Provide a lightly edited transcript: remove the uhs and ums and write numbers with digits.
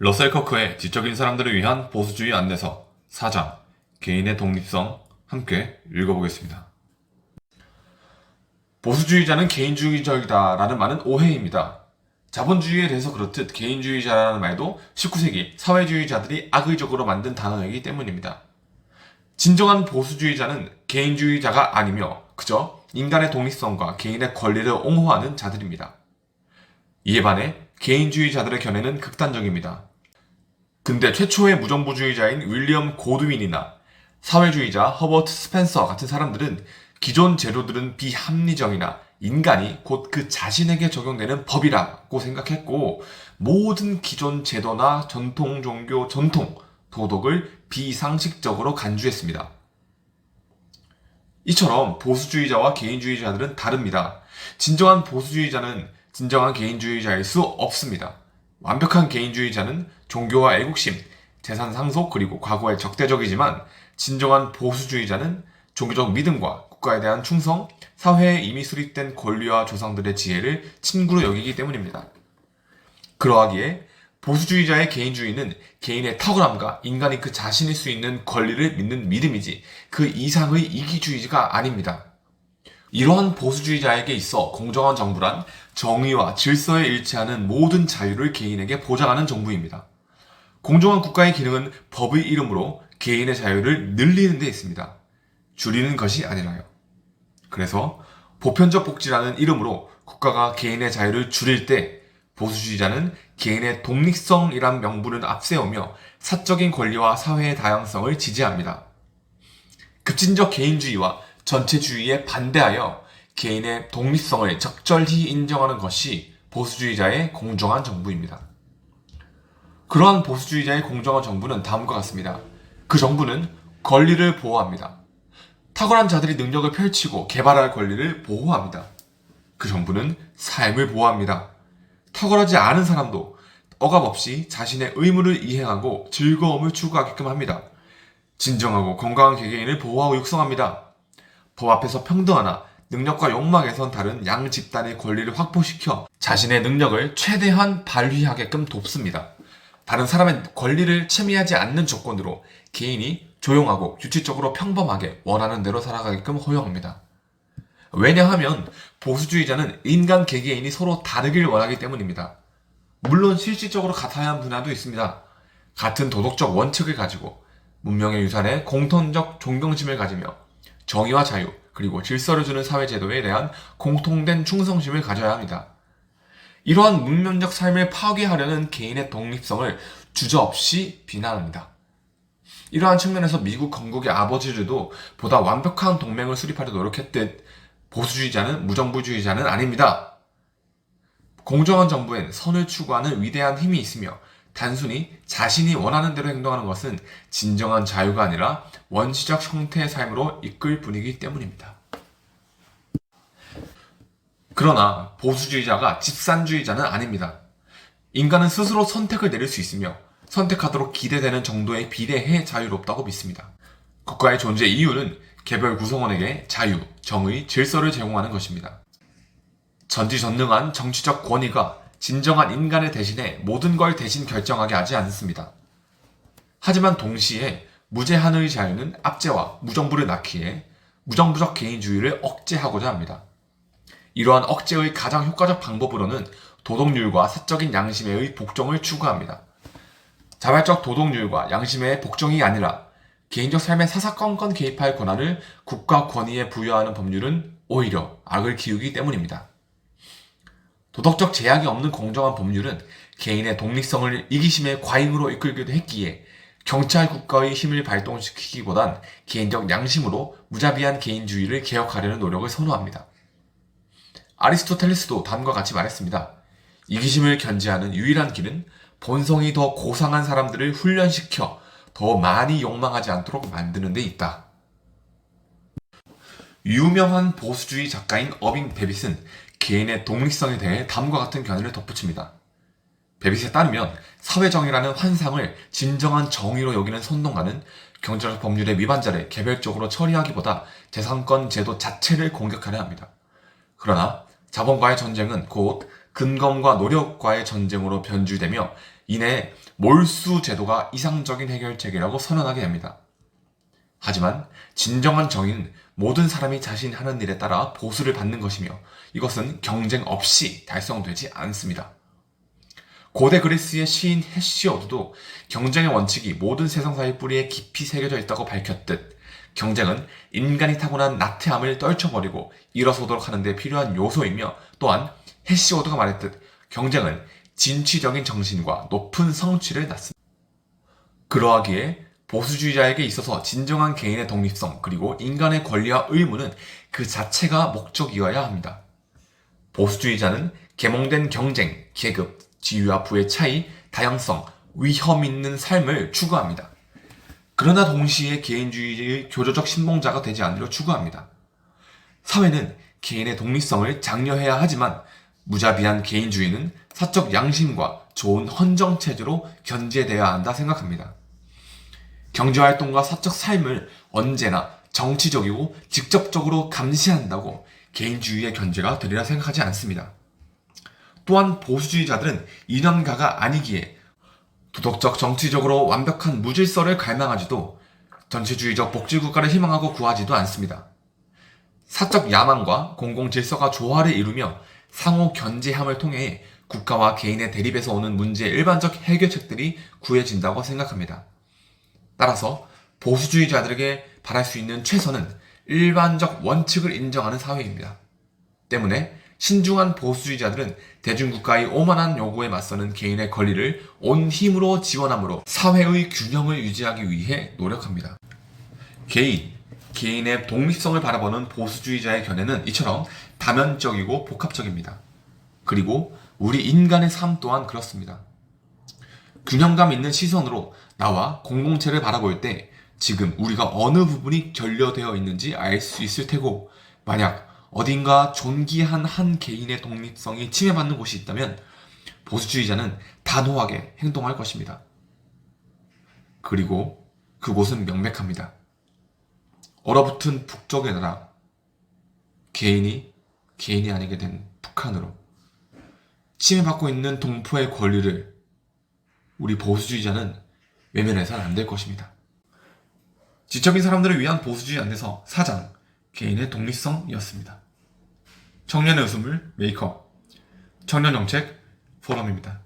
러셀 커크의 지적인 사람들을 위한 보수주의 안내서 4장 개인의 독립성 함께 읽어보겠습니다. 보수주의자는 개인주의적이다 라는 말은 오해입니다. 자본주의에 대해서 그렇듯 개인주의자라는 말도 19세기 사회주의자들이 악의적으로 만든 단어이기 때문입니다. 진정한 보수주의자는 개인주의자가 아니며 그저 인간의 독립성과 개인의 권리를 옹호하는 자들입니다. 이에 반해 개인주의자들의 견해는 극단적입니다. 근대 최초의 무정부주의자인 윌리엄 고드윈이나 사회주의자 허버트 스펜서 같은 사람들은 기존 제도들은 비합리적이나 인간이 곧 그 자신에게 적용되는 법이라고 생각했고 모든 기존 제도나 전통 종교 전통 도덕을 비상식적으로 간주했습니다. 이처럼 보수주의자와 개인주의자들은 다릅니다. 진정한 보수주의자는 진정한 개인주의자일 수 없습니다. 완벽한 개인주의자는 종교와 애국심, 재산 상속 그리고 과거에 적대적이지만 진정한 보수주의자는 종교적 믿음과 국가에 대한 충성, 사회에 이미 수립된 권리와 조상들의 지혜를 친구로 여기기 때문입니다. 그러하기에 보수주의자의 개인주의는 개인의 탁월함과 인간이 그 자신일 수 있는 권리를 믿는 믿음이지 그 이상의 이기주의가 아닙니다. 이러한 보수주의자에게 있어 공정한 정부란 정의와 질서에 일치하는 모든 자유를 개인에게 보장하는 정부입니다. 공정한 국가의 기능은 법의 이름으로 개인의 자유를 늘리는 데 있습니다. 줄이는 것이 아니라요. 그래서 보편적 복지라는 이름으로 국가가 개인의 자유를 줄일 때 보수주의자는 개인의 독립성이란 명분을 앞세우며 사적인 권리와 사회의 다양성을 지지합니다. 급진적 개인주의와 전체주의에 반대하여 개인의 독립성을 적절히 인정하는 것이 보수주의자의 공정한 정부입니다. 그러한 보수주의자의 공정한 정부는 다음과 같습니다. 그 정부는 권리를 보호합니다. 탁월한 자들이 능력을 펼치고 개발할 권리를 보호합니다. 그 정부는 삶을 보호합니다. 탁월하지 않은 사람도 억압없이 자신의 의무를 이행하고 즐거움을 추구하게끔 합니다. 진정하고 건강한 개개인을 보호하고 육성합니다. 법 앞에서 평등하나 능력과 욕망에선 다른 양 집단의 권리를 확보시켜 자신의 능력을 최대한 발휘하게끔 돕습니다. 다른 사람의 권리를 침해하지 않는 조건으로 개인이 조용하고 규칙적으로 평범하게 원하는 대로 살아가게끔 허용합니다. 왜냐하면 보수주의자는 인간 개개인이 서로 다르길 원하기 때문입니다. 물론 실질적으로 같아야 하는 분야도 있습니다. 같은 도덕적 원칙을 가지고 문명의 유산에 공통적 존경심을 가지며 정의와 자유 그리고 질서를 주는 사회제도에 대한 공통된 충성심을 가져야 합니다. 이러한 문명적 삶을 파괴하려는 개인의 독립성을 주저없이 비난합니다. 이러한 측면에서 미국 건국의 아버지들도 보다 완벽한 동맹을 수립하려 노력했듯 보수주의자는 무정부주의자는 아닙니다. 공정한 정부엔 선을 추구하는 위대한 힘이 있으며 단순히 자신이 원하는 대로 행동하는 것은 진정한 자유가 아니라 원시적 형태의 삶으로 이끌 뿐이기 때문입니다. 그러나 보수주의자가 집산주의자는 아닙니다. 인간은 스스로 선택을 내릴 수 있으며 선택하도록 기대되는 정도에 비례해 자유롭다고 믿습니다. 국가의 존재 이유는 개별 구성원에게 자유, 정의, 질서를 제공하는 것입니다. 전지전능한 정치적 권위가 진정한 인간을 대신해 모든 걸 대신 결정하게 하지 않습니다. 하지만 동시에 무제한의 자유는 압제와 무정부를 낳기에 무정부적 개인주의를 억제하고자 합니다. 이러한 억제의 가장 효과적 방법으로는 도덕률과 사적인 양심의 복종을 추구합니다. 자발적 도덕률과 양심의 복종이 아니라 개인적 삶에 사사건건 개입할 권한을 국가 권위에 부여하는 법률은 오히려 악을 키우기 때문입니다. 도덕적 제약이 없는 공정한 법률은 개인의 독립성을 이기심의 과잉으로 이끌기도 했기에 경찰 국가의 힘을 발동시키기보단 개인적 양심으로 무자비한 개인주의를 개혁하려는 노력을 선호합니다. 아리스토텔레스도 다음과 같이 말했습니다. 이기심을 견제하는 유일한 길은 본성이 더 고상한 사람들을 훈련시켜 더 많이 욕망하지 않도록 만드는 데 있다. 유명한 보수주의 작가인 어빙 베빗은 개인의 독립성에 대해 다음과 같은 견해를 덧붙입니다. 베빗에 따르면 사회정의라는 환상을 진정한 정의로 여기는 선동가는 경제적 법률의 위반자를 개별적으로 처리하기보다 재산권 제도 자체를 공격하려 합니다. 그러나 자본과의 전쟁은 곧 근검과 노력과의 전쟁으로 변주되며 이내 몰수 제도가 이상적인 해결책이라고 선언하게 됩니다. 하지만 진정한 정의는 모든 사람이 자신이 하는 일에 따라 보수를 받는 것이며 이것은 경쟁 없이 달성되지 않습니다. 고대 그리스의 시인 헤시오드도 경쟁의 원칙이 모든 세상사의 뿌리에 깊이 새겨져 있다고 밝혔듯 경쟁은 인간이 타고난 나태함을 떨쳐버리고 일어서도록 하는 데 필요한 요소이며 또한 헤시오드가 말했듯 경쟁은 진취적인 정신과 높은 성취를 낳습니다. 그러하기에 보수주의자에게 있어서 진정한 개인의 독립성 그리고 인간의 권리와 의무는 그 자체가 목적이어야 합니다. 보수주의자는 계몽된 경쟁, 계급, 지위와 부의 차이, 다양성, 위험 있는 삶을 추구합니다. 그러나 동시에 개인주의의 교조적 신봉자가 되지 않으려 추구합니다. 사회는 개인의 독립성을 장려해야 하지만 무자비한 개인주의는 사적 양심과 좋은 헌정체제로 견제되어야 한다 생각합니다. 경제활동과 사적 삶을 언제나 정치적이고 직접적으로 감시한다고 개인주의의 견제가 되리라 생각하지 않습니다. 또한 보수주의자들은 이념가가 아니기에 도덕적 정치적으로 완벽한 무질서를 갈망하지도 전체주의적 복지국가를 희망하고 구하지도 않습니다. 사적 야망과 공공질서가 조화를 이루며 상호 견제함을 통해 국가와 개인의 대립에서 오는 문제의 일반적 해결책들이 구해진다고 생각합니다. 따라서 보수주의자들에게 바랄 수 있는 최선은 일반적 원칙을 인정하는 사회입니다. 때문에 신중한 보수주의자들은 대중국가의 오만한 요구에 맞서는 개인의 권리를 온 힘으로 지원하므로 사회의 균형을 유지하기 위해 노력합니다. 개인의 독립성을 바라보는 보수주의자의 견해는 이처럼 다면적이고 복합적입니다. 그리고 우리 인간의 삶 또한 그렇습니다. 균형감 있는 시선으로 나와 공동체를 바라볼 때 지금 우리가 어느 부분이 결여되어 있는지 알 수 있을 테고 만약 어딘가 존귀한 한 개인의 독립성이 침해받는 곳이 있다면 보수주의자는 단호하게 행동할 것입니다. 그리고 그곳은 명백합니다. 얼어붙은 북쪽의 나라, 개인이 아니게 된 북한으로 침해받고 있는 동포의 권리를 우리 보수주의자는 외면해서는 안 될 것입니다. 지적인 사람들을 위한 보수주의 안내서 4장 개인의 독립성이었습니다. 청년의 웃음을 메이크업 청년정책 포럼입니다.